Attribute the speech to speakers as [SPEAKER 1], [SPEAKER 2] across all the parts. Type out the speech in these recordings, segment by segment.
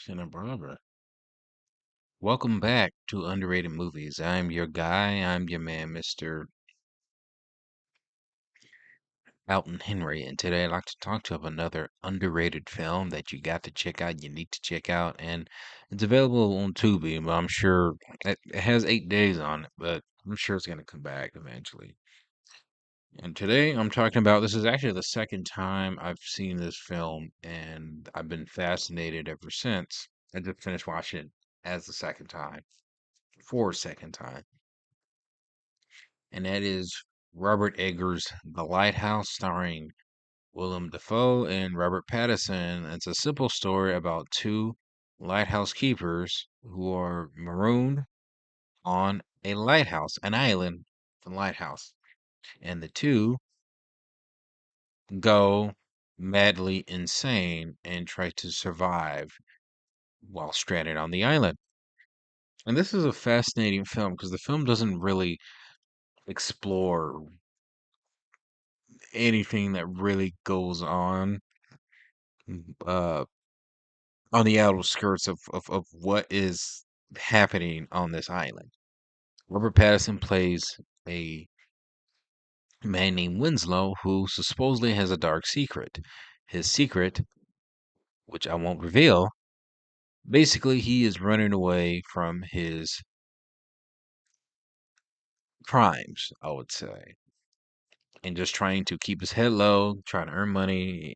[SPEAKER 1] Barbara. Welcome back to Underrated Movies. I'm your guy. I'm your man, Mr. Alton Henry. And today I'd like to talk to you about another underrated film that you got to check out, you need to check out. And it's available on Tubi, but I'm sure it has 8 days on it, but I'm sure it's going to come back eventually. And today I'm talking about this is actually the second time I've seen this film, and I've been fascinated ever since. I just finished watching it as the second time, for a second time. And that is Robert Eggers' The Lighthouse, starring Willem Dafoe and Robert Pattinson. It's a simple story about two lighthouse keepers who are marooned on a lighthouse, an island, the lighthouse. And the two go madly insane and try to survive while stranded on the island. And this is a fascinating film because the film doesn't really explore anything that really goes uh, on the outer skirts of what is happening on this island. Robert Pattinson plays a man named Winslow who supposedly has a dark secret. His secret, which I won't reveal, basically he is running away from his crimes, I would say, and just trying to keep his head low, trying to earn money,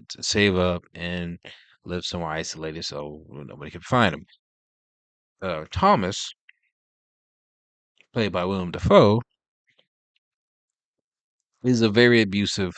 [SPEAKER 1] to save up, and live somewhere isolated so nobody can find him. Thomas, played by Willem Dafoe, is a very abusive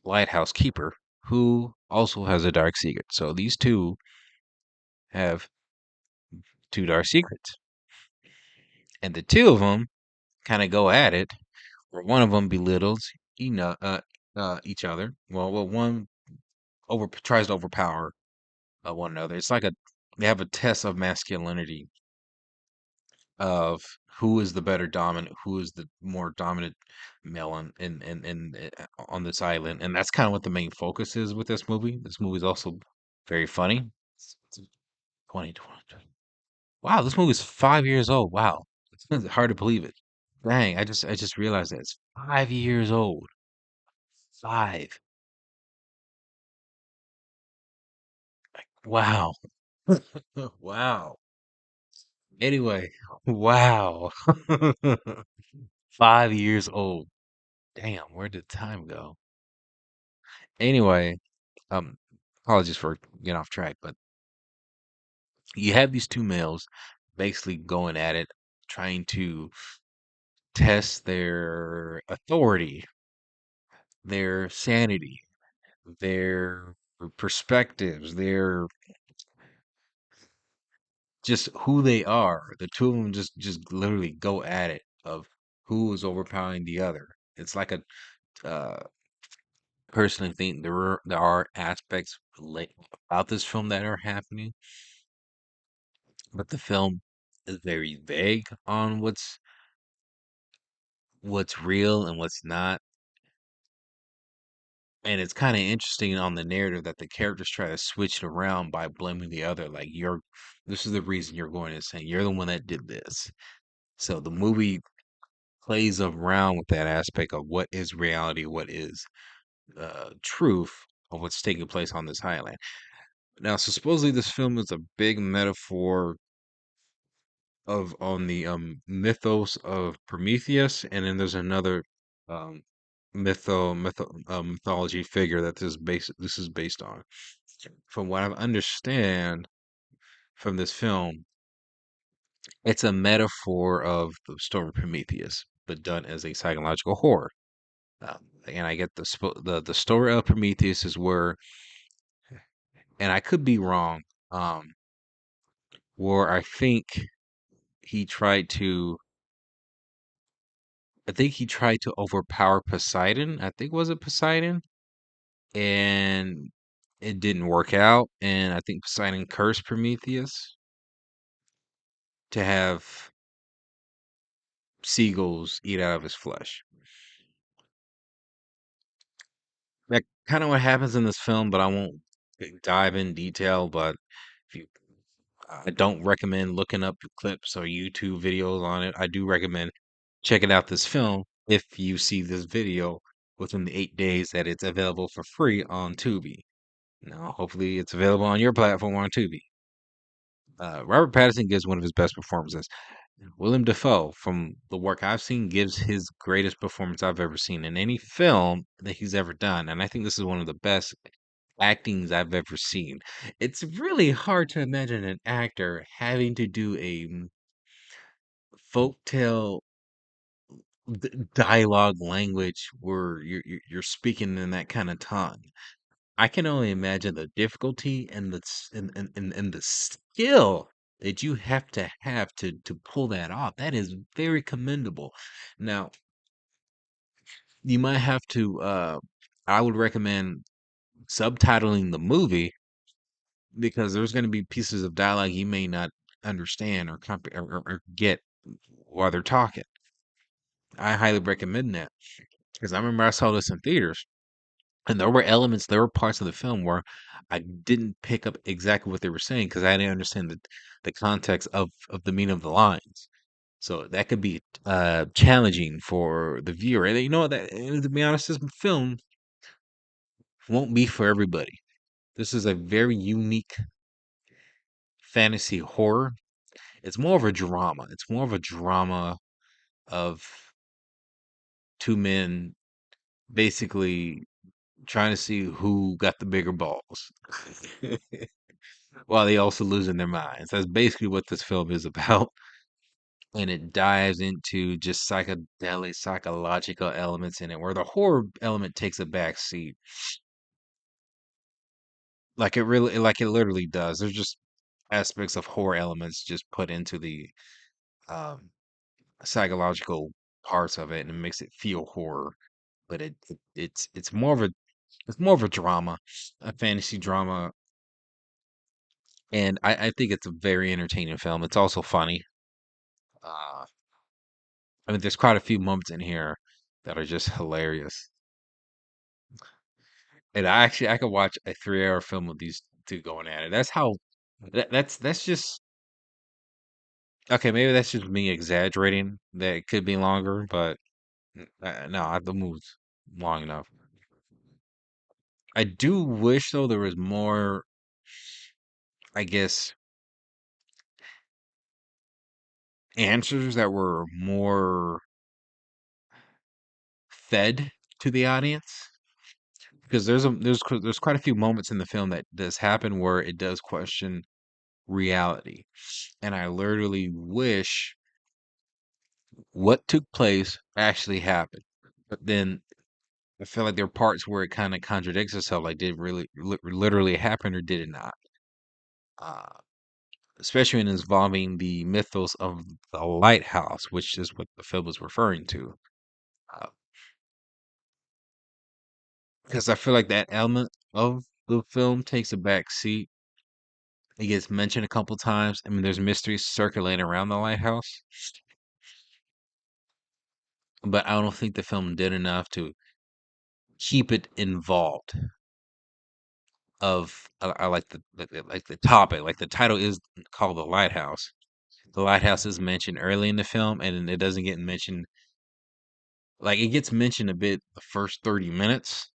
[SPEAKER 1] lighthouse keeper who also has a dark secret. So these two have two dark secrets, and the two of them kind of go at it. Where one of them belittles each other. Well, one over tries to overpower one another. It's like a they have a test of masculinity of who is the better dominant, who is the more dominant male on this island, and that's kind of what the main focus is with this movie. This movie is also very funny. It's 2020. Wow, this movie is 5 years old. Wow, it's hard to believe it. Dang, I just realized that it's 5 years old. Five. Wow. Wow. Anyway, wow. 5 years old. Damn, where did time go? Anyway, um, apologies for getting off track, but you have these two males basically going at it, trying to test their authority, their sanity, their perspectives, their just who they are. The two of them just literally go at it of who is overpowering the other. It's like a personally think there are aspects about this film that are happening, but the film is very vague on what's real and what's not. And it's kind of interesting on the narrative that the characters try to switch it around by blaming the other. Like this is the reason you're going insane. You're the one that did this. So the movie plays around with that aspect of what is reality, what is truth of what's taking place on this island. Now, so supposedly this film is a big metaphor of on the mythos of Prometheus, and then there's another um mythology figure that this is based on. From what I understand from this film, it's a metaphor of the story of Prometheus, but done as a psychological horror. And I get the story of Prometheus is where, and I could be wrong, um, where he tried to I think he tried to overpower Poseidon. I think was it Poseidon? And it didn't work out. And I think Poseidon cursed Prometheus to have seagulls eat out of his flesh. That kind of what happens in this film, but I won't. dive in detail, but if you, I don't recommend looking up clips or YouTube videos on it. I do recommend checking out this film if you see this video within the 8 days that it's available for free on Tubi. Now, hopefully, it's available on your platform on Tubi. Robert Pattinson gives one of his best performances. Willem Dafoe, from the work I've seen, gives his greatest performance I've ever seen in any film that he's ever done. And I think this is one of the best actings I've ever seen. It's really hard to imagine an actor having to do a folktale dialogue language where you're speaking in that kind of tongue. I can only imagine the difficulty and and the skill that you have to pull that off. That is very commendable. Now, you might have to I would recommend subtitling the movie because there's going to be pieces of dialogue you may not understand or get while they're talking. I highly recommend that because I remember I saw this in theaters. And there were elements, there were parts of the film where I didn't pick up exactly what they were saying because I didn't understand the context of the meaning of the lines. So that could be challenging for the viewer. And you know that, and to be honest, this film won't be for everybody. This is a very unique fantasy horror. It's more of a drama. It's more of a drama of two men basically trying to see who got the bigger balls. While they also losing their minds. That's basically what this film is about. And it dives into just psychedelic, psychological elements in it, where the horror element takes a back seat. Like it literally does. There's just aspects of horror elements just put into the um, psychological parts of it, and it makes it feel horror. But it's more of a drama, a fantasy drama, and I think it's a very entertaining film. It's also funny. Uh, I mean, there's quite a few moments in here that are just hilarious. And I could watch a 3 hour film with these two going at it. That's how that's just okay, maybe that's just me exaggerating that it could be longer, but no, the movie's long enough. I do wish though there was more, I guess, answers that were more fed to the audience because there's quite a few moments in the film that does happen where it does question reality. And I literally wish what took place actually happened. But then I feel like there are parts where it kind of contradicts itself. Like, did it really literally happen or did it not? Uh, Especially in involving the mythos of the lighthouse, which is what the film is referring to. Because I feel like that element of the film takes a back seat. It gets mentioned a couple times. I mean, there's mysteries circulating around the lighthouse, but I don't think the film did enough to keep it involved. I like like the topic, like the title is called The Lighthouse. The lighthouse is mentioned early in the film, and it doesn't get mentioned. Like it gets mentioned a bit the first 30 minutes,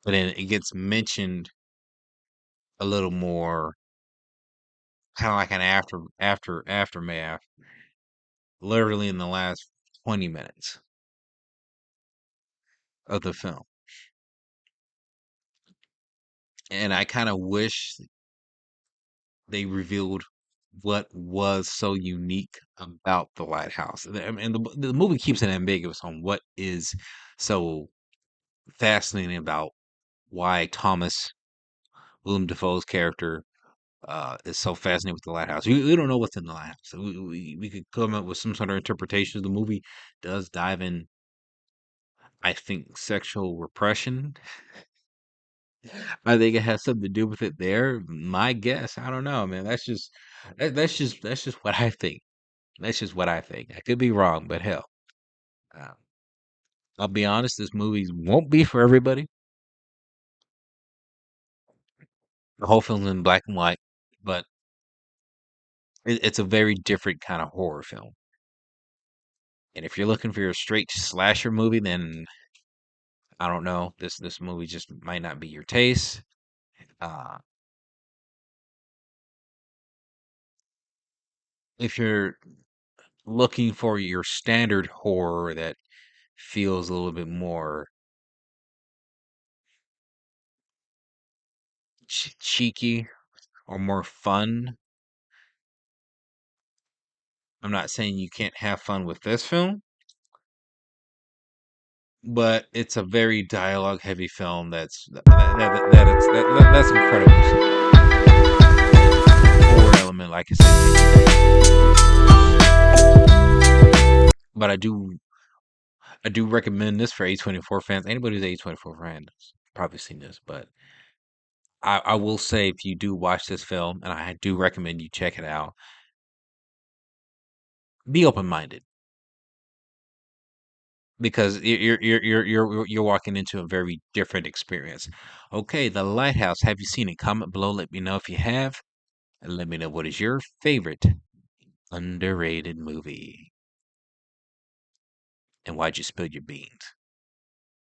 [SPEAKER 1] but then it gets mentioned a little more, kind of like an aftermath, literally in the last 20 minutes of the film. And I kind of wish they revealed what was so unique about the lighthouse. And the movie keeps it ambiguous on what is so fascinating about why Willem Dafoe's character, is so fascinated with the lighthouse. We don't know what's in the lighthouse. We could come up with some sort of interpretation. The movie does dive in, I think, sexual repression. I think it has something to do with it there. My guess, I don't know, man. That's just what I think. That's just what I think. I could be wrong, but hell, uh, I'll be honest. This movie won't be for everybody. The whole film's in black and white, but it's a very different kind of horror film. And if you're looking for your straight slasher movie, then I don't know. This movie just might not be your taste. Uh, if you're looking for your standard horror that feels a little bit more cheeky or more fun, I'm not saying you can't have fun with this film, but it's a very dialogue heavy film that's incredibly horror element, like I said. But I do recommend this for A24 fans. Anybody who's A24 fan has probably seen this, but I will say if you do watch this film, and I do recommend you check it out, be open minded because you're walking into a very different experience. Okay, The Lighthouse. Have you seen it? Comment below. Let me know if you have, and let me know what is your favorite underrated movie and why'd you spill your beans.